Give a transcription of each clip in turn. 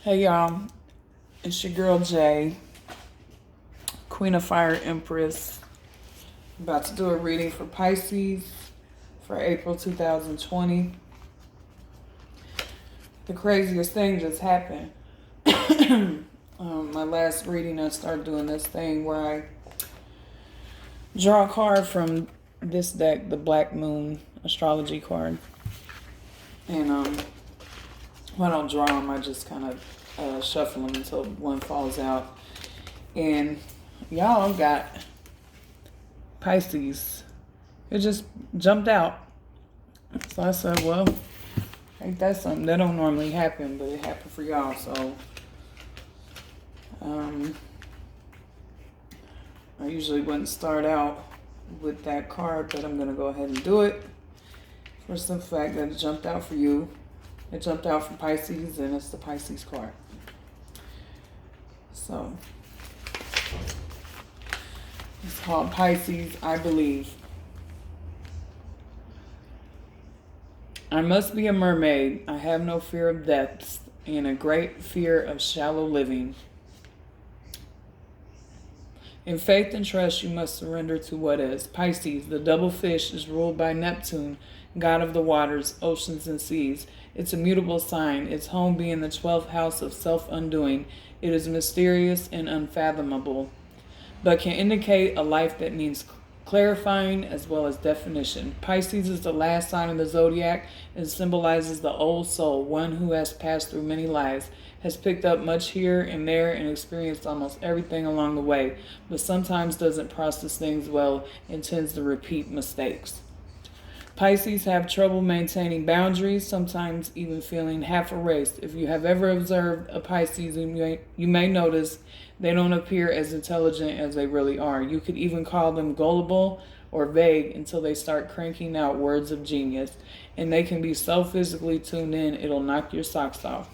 Hey y'all, it's your girl Jay, Queen of Fire Empress. About to do a reading for Pisces for April 2020. The craziest thing just happened. My last reading, I started doing this thing where I draw a card from this deck, the Black Moon astrology card. And when I don't draw them, I just kind of shuffle them until one falls out. And y'all got Pisces. It just jumped out. So I said, well, ain't that something? That don't normally happen, but it happened for y'all. So I usually wouldn't start out with that card, but I'm going to go ahead and do it for some fact that it jumped out for you. It jumped out for Pisces, and it's the Pisces card. So it's called Pisces, I Believe. I must be a mermaid. I have no fear of depths and a great fear of shallow living. In faith and trust, you must surrender to what is. Pisces, the double fish, is ruled by Neptune, god of the waters, oceans, and seas. It's a mutable sign, its home being the 12th house of self-undoing. It is mysterious and unfathomable, but can indicate a life that needs clarifying as well as definition. Pisces is the last sign of the zodiac and symbolizes the old soul, one who has passed through many lives, has picked up much here and there and experienced almost everything along the way, but sometimes doesn't process things well and tends to repeat mistakes. Pisces have trouble maintaining boundaries, sometimes even feeling half erased. If you have ever observed a Pisces, you may notice they don't appear as intelligent as they really are. You could even call them gullible or vague until they start cranking out words of genius. And they can be so physically tuned in, it'll knock your socks off.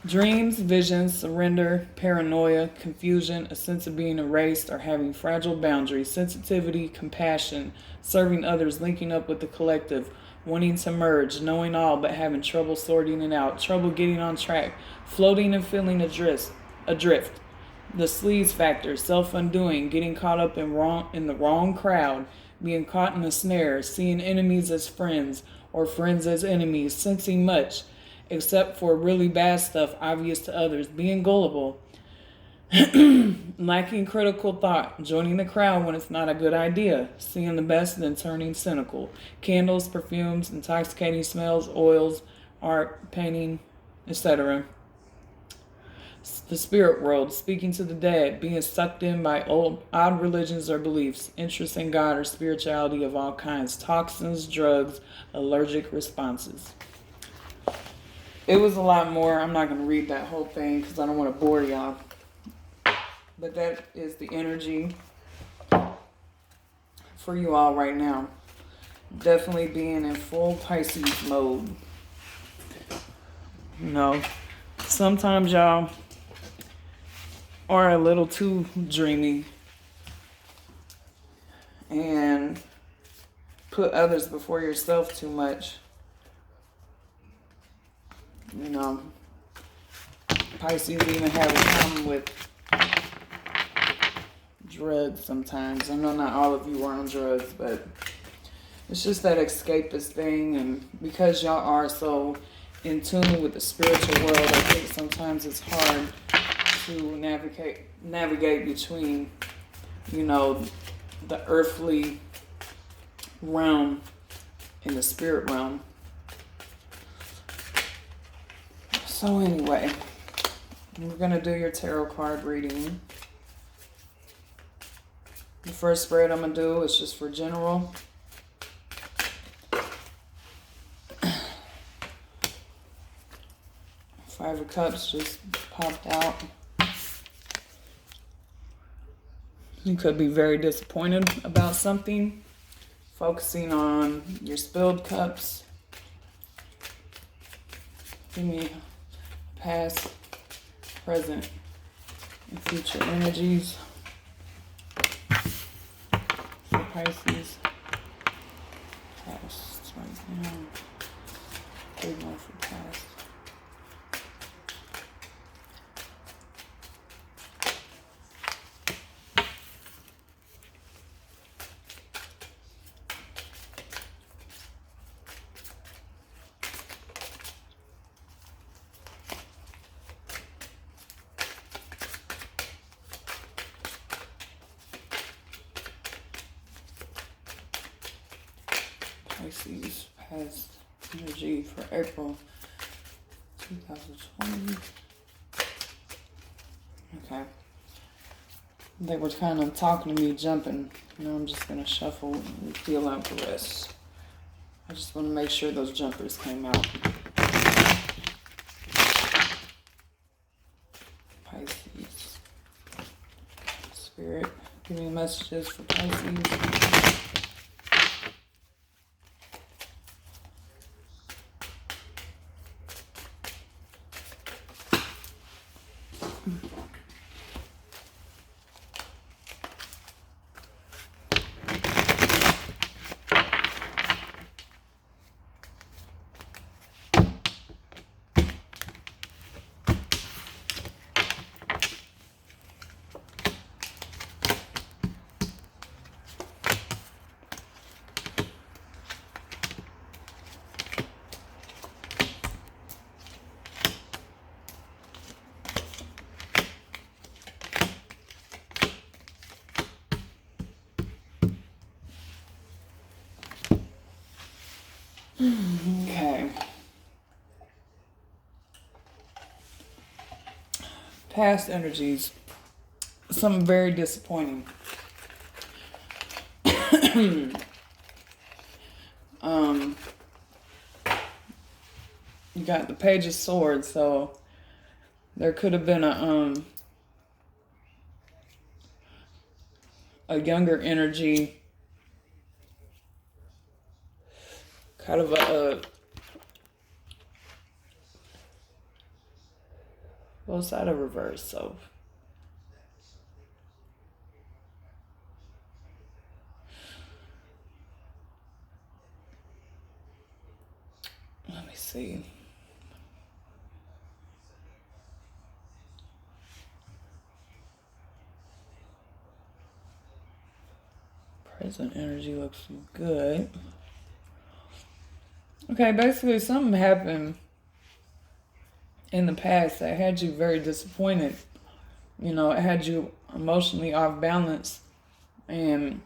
Dreams, visions, surrender, paranoia, confusion, a sense of being erased, or having fragile boundaries, sensitivity, compassion, serving others, linking up with the collective, wanting to merge, knowing all but having trouble sorting it out, trouble getting on track, floating and feeling adrift. The sleaze factor, self-undoing, getting caught up in the wrong crowd, being caught in a snare, seeing enemies as friends or friends as enemies, sensing much, except for really bad stuff obvious to others, being gullible, lacking critical thought, joining the crowd when it's not a good idea, seeing the best then turning cynical, candles, perfumes, intoxicating smells, oils, art, painting, etc. The spirit world, speaking to the dead, being sucked in by odd religions or beliefs, interest in God or spirituality of all kinds, toxins, drugs, allergic responses. It was a lot more. I'm not going to read that whole thing because I don't want to bore y'all. But that is the energy for you all right now. Definitely being in full Pisces mode. You know, sometimes y'all are a little too dreamy and put others before yourself too much. You know, Pisces even have a problem with drugs sometimes. I know not all of you are on drugs, but it's just that escapist thing. And because y'all are so in tune with the spiritual world, I think sometimes it's hard to navigate between, you know, the earthly realm and the spirit realm. So anyway, we're going to do your tarot card reading. The first spread I'm going to do is just for general. Five of Cups just popped out. You could be very disappointed about something. Focusing on your spilled cups. Give me past, present, and future energies for Pisces. Past right now. 3 more for past. Pisces past energy for April 2020. Okay. They were kind of talking to me, jumping. Now I'm just going to shuffle and feel out the rest. I just want to make sure those jumpers came out. Pisces. Spirit, give me messages for Pisces. Okay. Past energies. Something very disappointing. You got the Page of Swords, so there could have been a younger energy, kind of both side of reverse, so let me see. Present energy looks good. Okay, basically something happened in the past that had you very disappointed. You know, it had you emotionally off balance and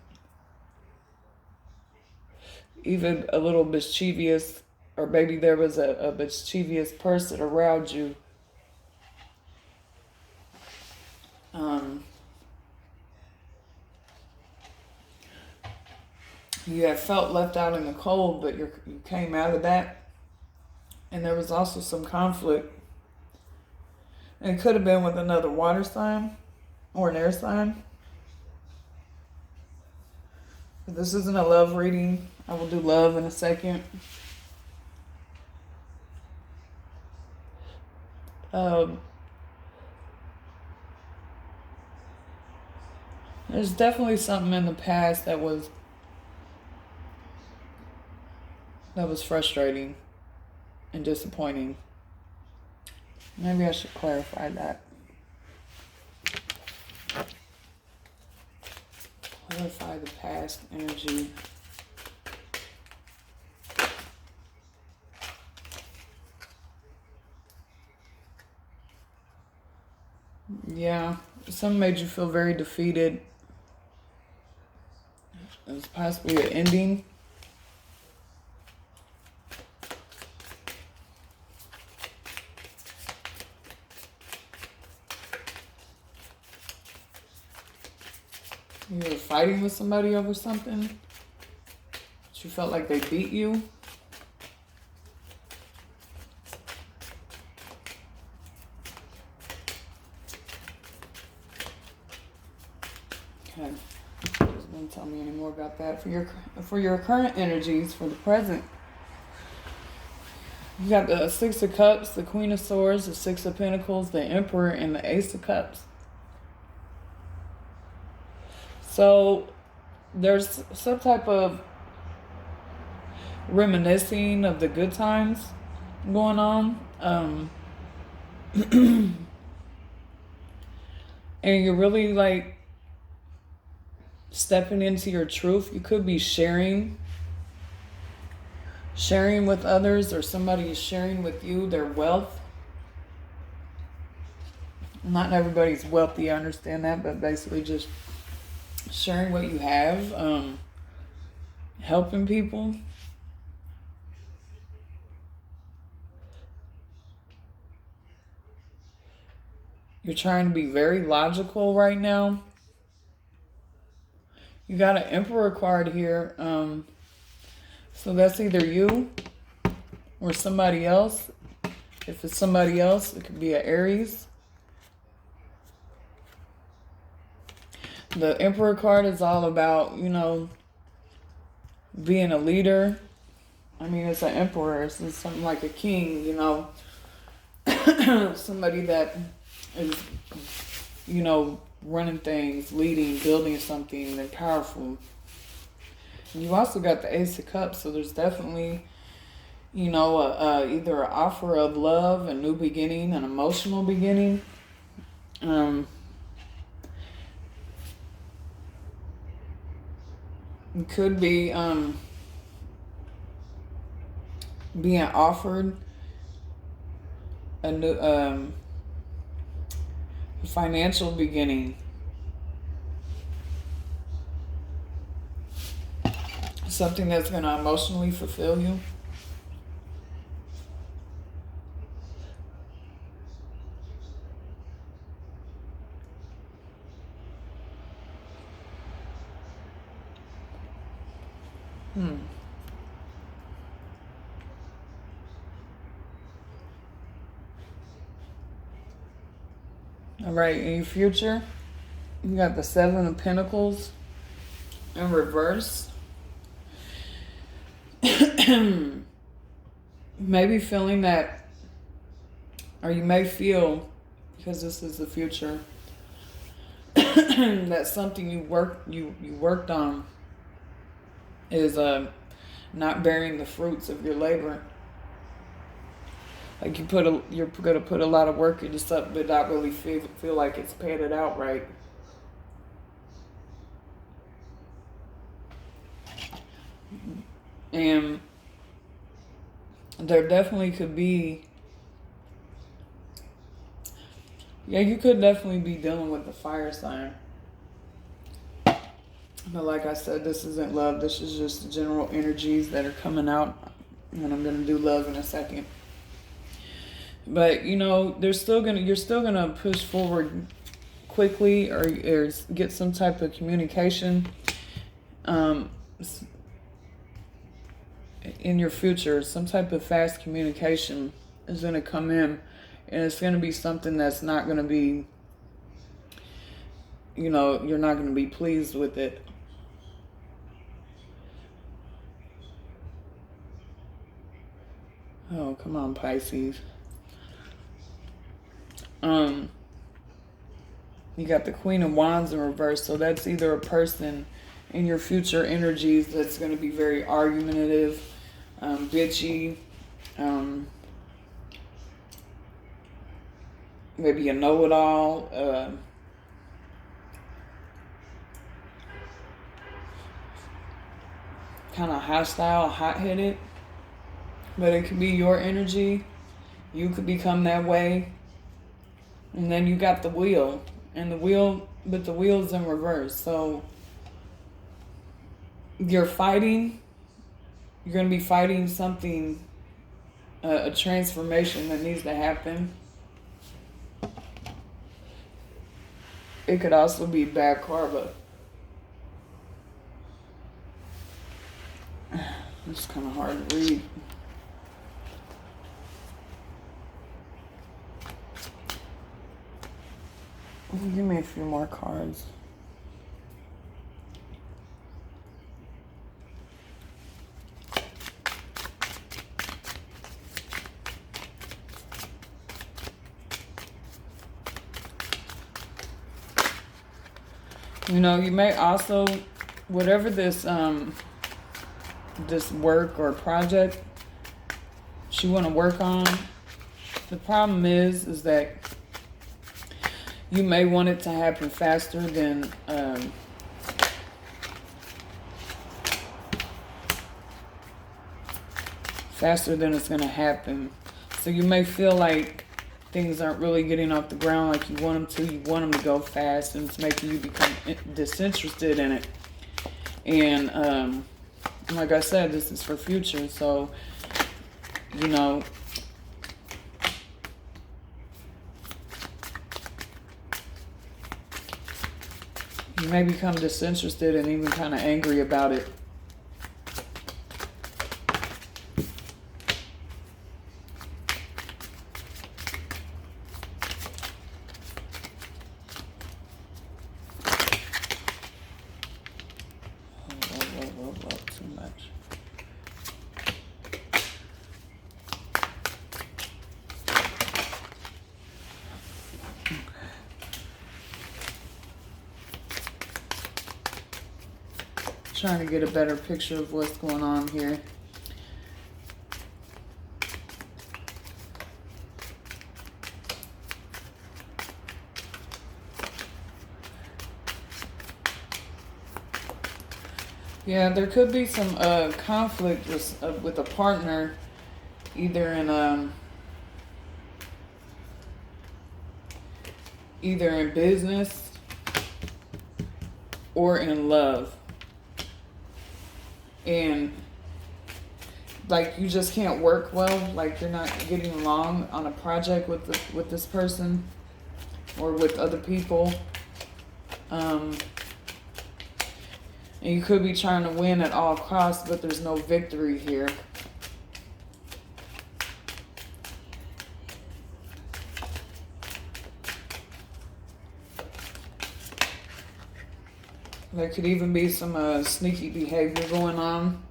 even a little mischievous, or maybe there was a mischievous person around you. You have felt left out in the cold, but you came out of that. And there was also some conflict. And it could have been with another water sign or an air sign. But this isn't a love reading. I will do love in a second. There's definitely something in the past that was frustrating and disappointing. Maybe I should clarify that. Clarify the past energy. Yeah, some made you feel very defeated. It was possibly an ending. You were fighting with somebody over something, but you felt like they beat you. Okay, just don't tell me any more about that. For your current energies, for the present, you got the Six of Cups, the Queen of Swords, the Six of Pentacles, the Emperor, and the Ace of Cups. So there's some type of reminiscing of the good times. going on. And you're really like stepping into your truth. You could be sharing with others, or somebody is sharing with you their wealth. Not everybody's wealthy, I understand that, but basically just sharing what you have, helping people. You're trying to be very logical right now. You got an Emperor card here. So that's either you or somebody else. If it's somebody else, it could be an Aries. The Emperor card is all about, being a leader. I mean, it's an emperor. It's something like a king, somebody that is, running things, leading, building something, and powerful. And you also got the Ace of Cups, so there's definitely, either an offer of love, a new beginning, an emotional beginning. It could be being offered a new financial beginning. Something that's going to emotionally fulfill you. All right, in your future, you got the Seven of Pentacles in reverse. Maybe feeling that, or you may feel, because this is the future, that something you worked on is not bearing the fruits of your labor. Like you're gonna put a lot of work into something, but not really feel like it's paid it out right. And there definitely could be, you could definitely be dealing with the fire sign. But like I said, this isn't love. This is just the general energies that are coming out. And I'm gonna do love in a second. But you're still gonna push forward quickly, or get some type of communication in your future. Some type of fast communication is gonna come in, and it's gonna be something that's not gonna be, you're not gonna be pleased with it. Oh, come on, Pisces. You got the Queen of Wands in reverse, so that's either a person in your future energies that's going to be very argumentative, bitchy, maybe a know-it-all, kind of hostile, hot-headed, but it could be your energy. You could become that way. And then you got the wheel, but the wheel's in reverse. So you're going to be fighting something, a transformation that needs to happen. It could also be bad karma. It's kind of hard to read. Give me a few more cards. You may also, whatever this work or project she want to work on. The problem is that you may want it to happen faster than it's going to happen. So you may feel like things aren't really getting off the ground like you want them to. You want them to go fast, and it's making you become disinterested in it. And like I said, this is for future. So, you know, you may become disinterested and even kind of angry about it. Too much. Trying to get a better picture of what's going on here. Yeah, there could be some conflict with a partner, either in business or in love. And like you just can't work well, like you're not getting along on a project with this person or with other people. And you could be trying to win at all costs, but there's no victory here. There could even be some sneaky behavior going on.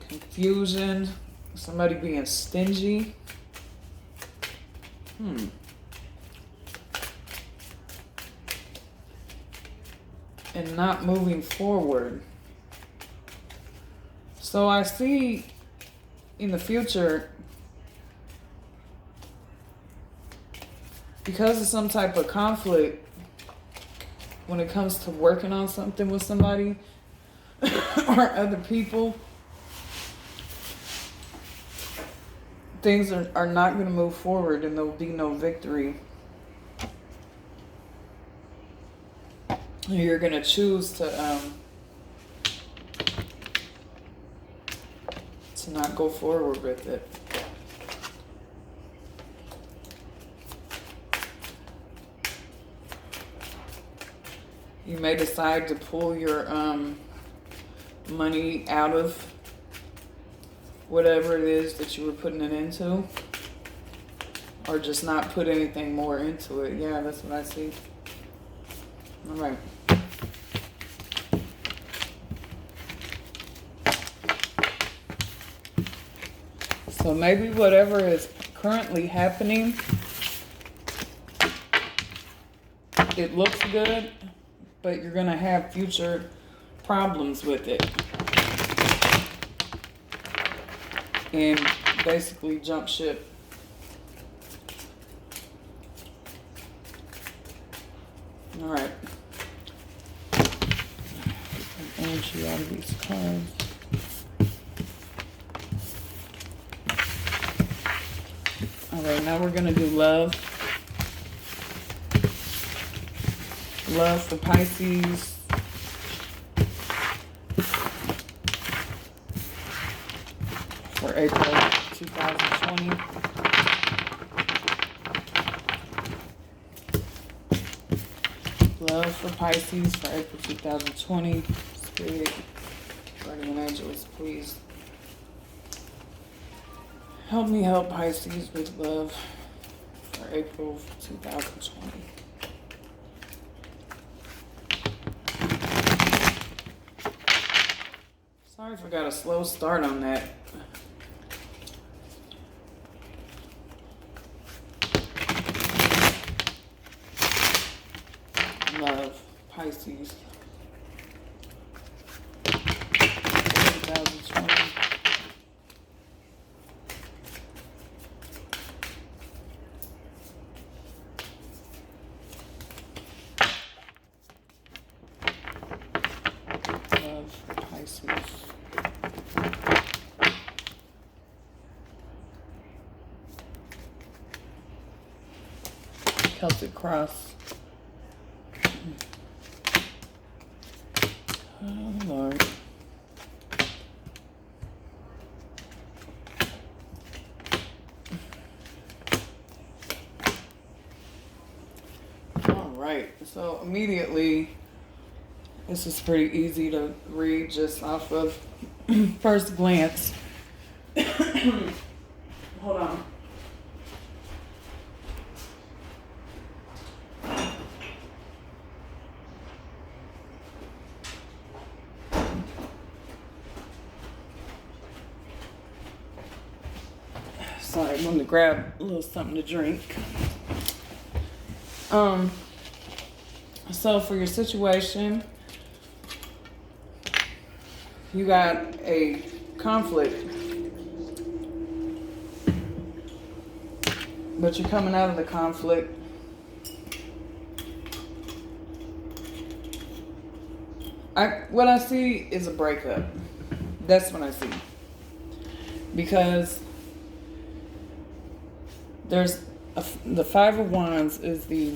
Confusion. Somebody being stingy. And not moving forward. So I see in the future, because of some type of conflict, when it comes to working on something with somebody or other people, things are not going to move forward and there'll be no victory. You're going to choose to not go forward with it. You may decide to pull your money out of whatever it is that you were putting it into, or just not put anything more into it. Yeah, that's what I see. All right. So maybe whatever is currently happening, it looks good, but you're going to have future problems with it. And basically jump ship. All right. Energy out of these cards. All right, now we're going to do love. Love for Pisces. For April 2020. Love for Pisces for April 2020. Spirit, guardian angels, please help me help Pisces with love for April 2020. Sorry if I got a slow start on that. Love, Pisces. 2020. Of Pisces. Celtic cross. Oh, Lord. All right. So immediately, this is pretty easy to read just off of first glance. Hold on. Sorry, I'm going to grab a little something to drink. So for your situation, you got a conflict, but you're coming out of the conflict. What I see is a breakup. That's what I see. Because there's the Five of Wands is the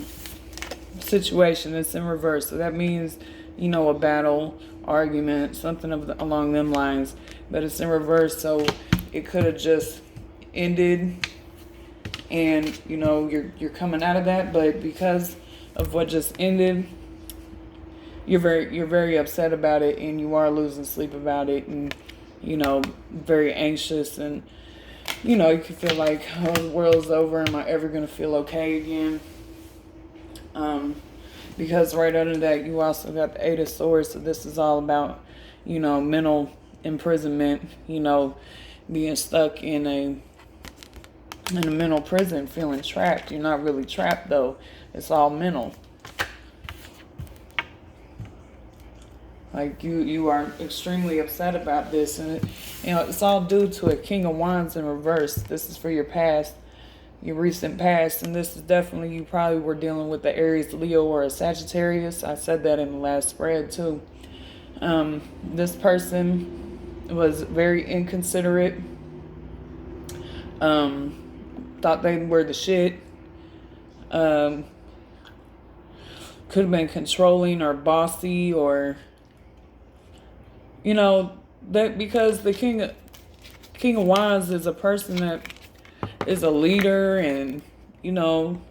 situation. It's in reverse. So that means, you know, a battle, argument, something along them lines. But it's in reverse. So it could have just ended and, you know, you're coming out of that. But because of what just ended, you're very upset about it, and you are losing sleep about it, and, you know, very anxious, and, you know, you can feel like, oh, the world's over. Am I ever going to feel okay again? Because right under that, you also got the Eight of Swords. So this is all about, you know, mental imprisonment, you know, being stuck in a mental prison, feeling trapped. You're not really trapped, though. It's all mental. Like, you are extremely upset about this, and you know, it's all due to a King of Wands in reverse. This is for your past, your recent past, and this is definitely, you probably were dealing with the Aries, Leo, or a Sagittarius. I said that in the last spread too. This person was very inconsiderate. Thought they were the shit. Could have been controlling or bossy, or, you know, that because the King of Wands is a person that is a leader, and, you know,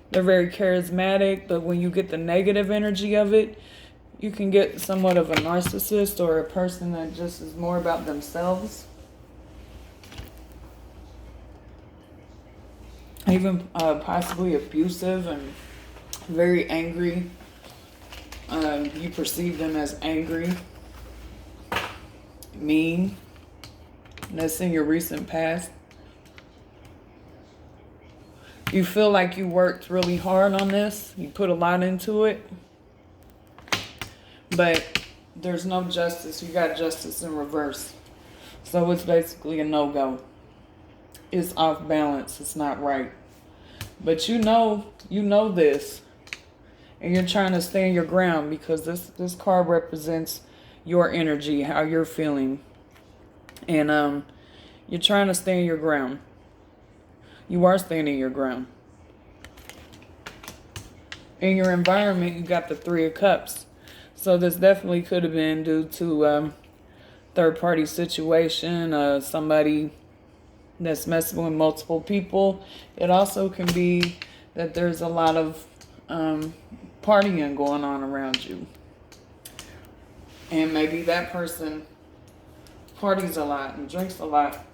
they're very charismatic, but when you get the negative energy of it, you can get somewhat of a narcissist, or a person that just is more about themselves. Even possibly abusive and very angry. You perceive them as angry, mean. That's in your recent past. You feel like you worked really hard on this. You put a lot into it. But there's no justice. You got justice in reverse. So it's basically a no-go. It's off balance. It's not right. But you know this. And you're trying to stand your ground, because this card represents your energy, how you're feeling. And you're trying to stand your ground. You are standing your ground. In your environment, you got the Three of Cups. So this definitely could have been due to third-party situation, somebody that's messing with multiple people. It also can be that there's a lot of partying going on around you. And maybe that person parties a lot and drinks a lot.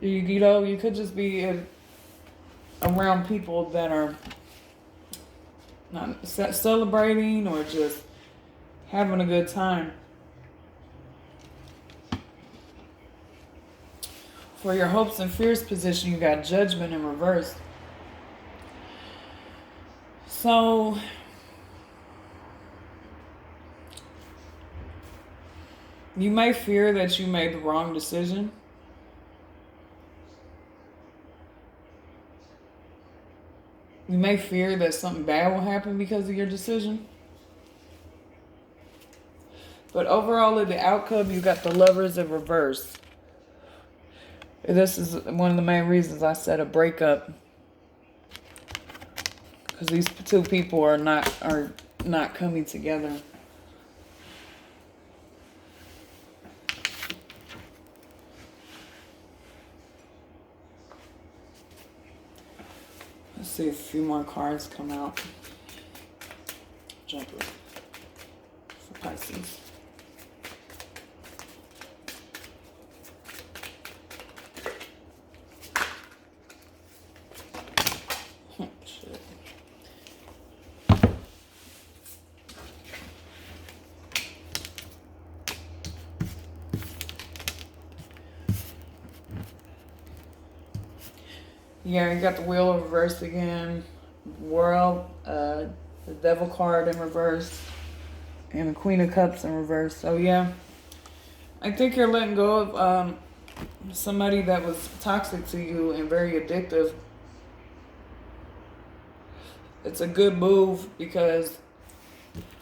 You know, you could just be around people that are not celebrating or just having a good time. For your hopes and fears position, you got Judgment in reverse. So, you may fear that you made the wrong decision. You may fear that something bad will happen because of your decision. But overall, in the outcome, you got the Lovers in reverse. This is one of the main reasons I said a breakup. Because these two people are not coming together. Let's see if a few more cards come out. Jumper for Pisces. Yeah, you got the Wheel of reverse again. World, the Devil card in reverse. And the Queen of Cups in reverse. So yeah, I think you're letting go of somebody that was toxic to you and very addictive. It's a good move because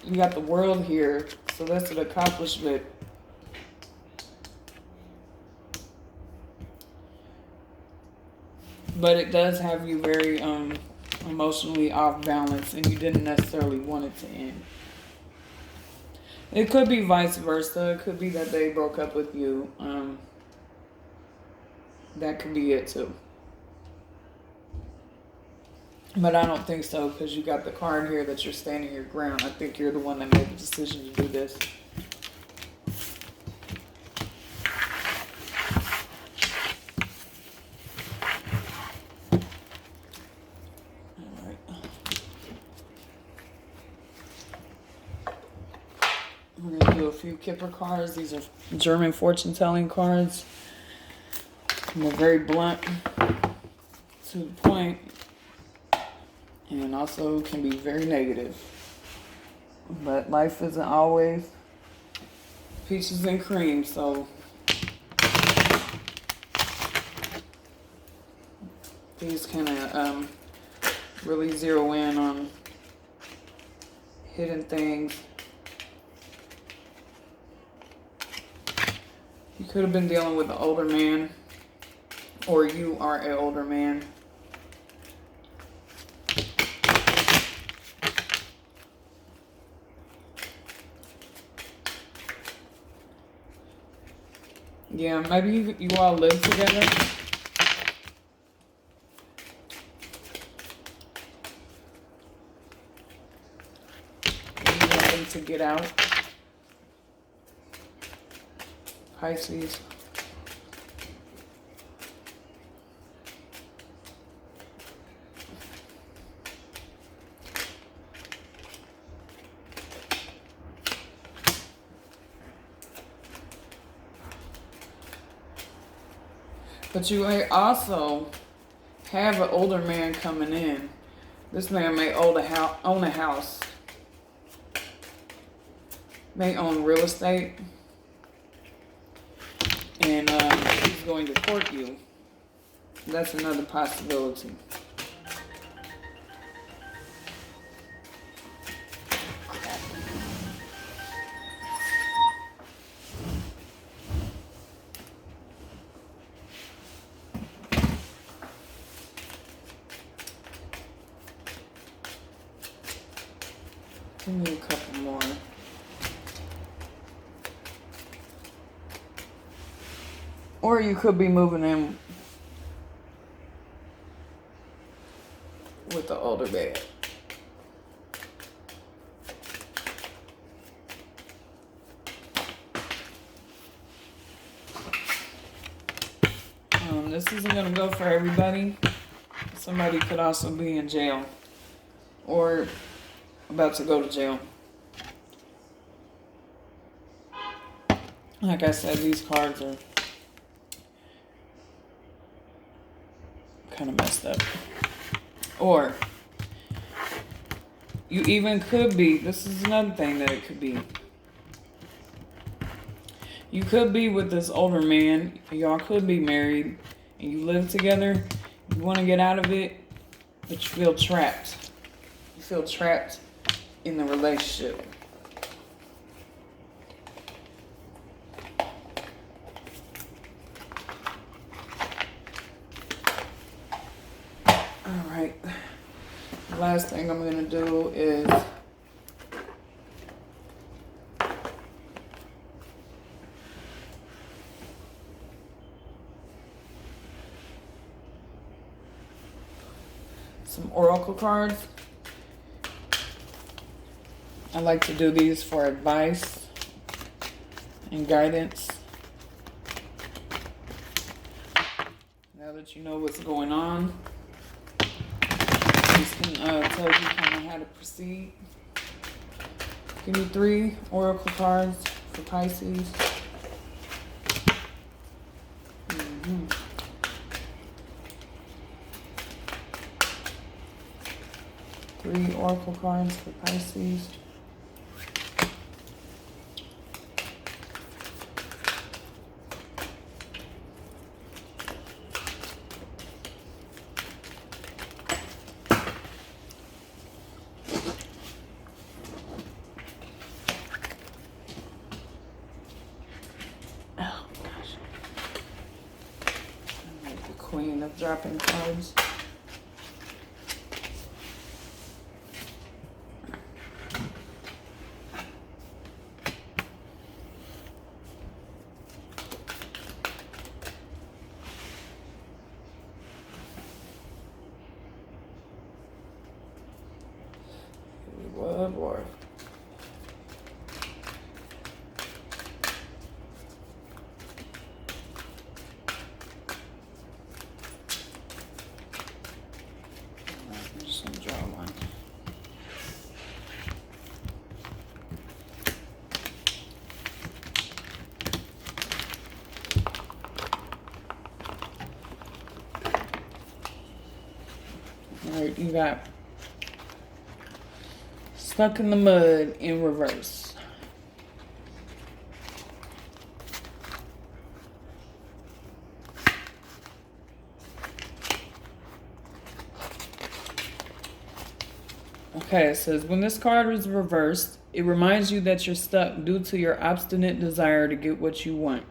you got the World here. So that's an accomplishment. But it does have you very emotionally off balance, and you didn't necessarily want it to end. It could be vice versa. It could be that they broke up with you. That could be it too. But I don't think so, because you got the card here that you're standing your ground. I think you're the one that made the decision to do this. We're going to do a few Kipper cards. These are German fortune-telling cards. And they're very blunt, to the point, and also can be very negative. But life isn't always peaches and cream, so these kind of really zero in on hidden things. You could have been dealing with an older man, or you are an older man. Yeah, maybe you all live together. You want them to get out. Pisces. But you may also have an older man coming in. This man may own a house. May own real estate. And he's going to court you. That's another possibility. Give me a couple more. Or you could be moving in with the older man. This isn't going to go for everybody. Somebody could also be in jail or about to go to jail. Like I said, these cards are kind of messed up. Or you even could be, this is another thing that it could be. You could be with this older man. Y'all could be married and you live together. You want to get out of it, but you feel trapped. You feel trapped in the relationship. All right. The last thing I'm going to do is some oracle cards. I like to do these for advice and guidance. Now that you know what's going on, this can tell you kind of how to proceed. Give me 3 oracle cards for Pisces. 3 oracle cards for Pisces. Oh gosh. I'm like the queen of dropping cards. What more? I'm just gonna draw one. All right, you got stuck in the mud in reverse. Okay, it says, when this card is reversed, it reminds you that you're stuck due to your obstinate desire to get what you want,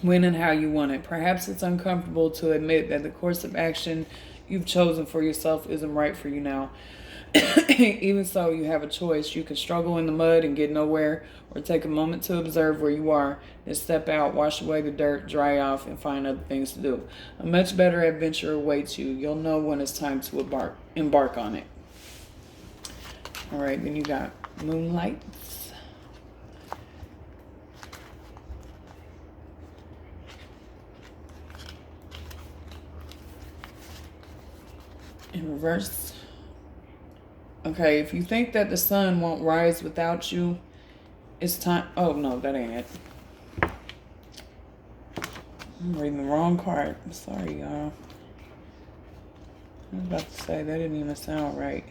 when and how you want it. Perhaps it's uncomfortable to admit that the course of action you've chosen for yourself isn't right for you now. Even so, you have a choice. You can struggle in the mud and get nowhere, or take a moment to observe where you are, then step out, wash away the dirt, dry off, and find other things to do. A much better adventure awaits you. You'll know when it's time to embark on it. All right, then you got moonlights. In reverse. Okay, if you think that the sun won't rise without you, it's time. Oh, no, that ain't it. I'm reading the wrong card. I'm sorry, y'all. I was about to say, that didn't even sound right.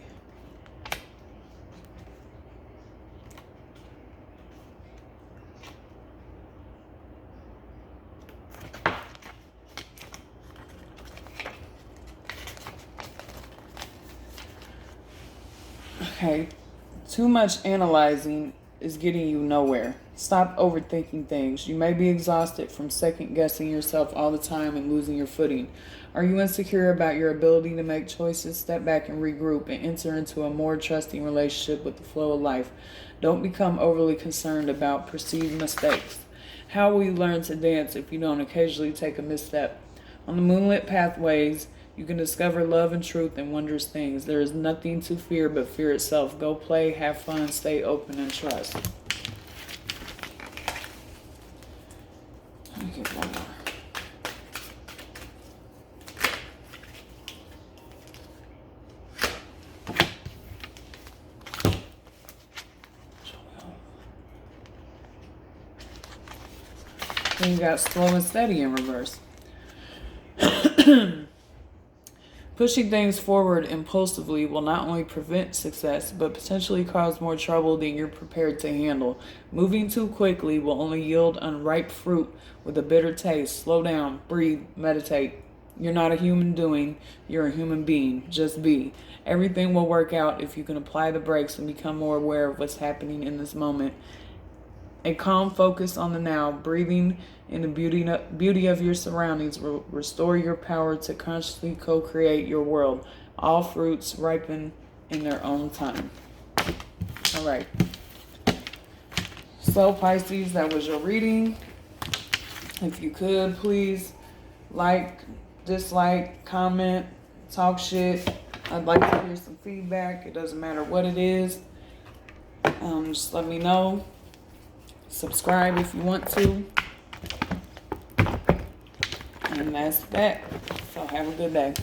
Okay, too much analyzing is getting you nowhere. Stop overthinking things. You may be exhausted from second guessing yourself all the time and losing your footing. Are you insecure about your ability to make choices? Step back and regroup and enter into a more trusting relationship with the flow of life. Don't become overly concerned about perceived mistakes. How will you learn to dance if you don't occasionally take a misstep? On the moonlit pathways, you can discover love and truth and wondrous things. There is nothing to fear but fear itself. Go play, have fun, stay open, and trust. Let me get one more. Then you got slow and steady in reverse. Pushing things forward impulsively will not only prevent success, but potentially cause more trouble than you're prepared to handle. Moving too quickly will only yield unripe fruit with a bitter taste. Slow down, breathe, meditate. You're not a human doing, you're a human being. Just be. Everything will work out if you can apply the brakes and become more aware of what's happening in this moment. A calm focus on the now, breathing in the beauty of your surroundings will restore your power to consciously co-create your world. All fruits ripen in their own time. All right. So, Pisces, that was your reading. If you could, please like, dislike, comment, talk shit. I'd like to hear some feedback. It doesn't matter what it is. Just let me know. Subscribe if you want to. And that's that. So have a good day.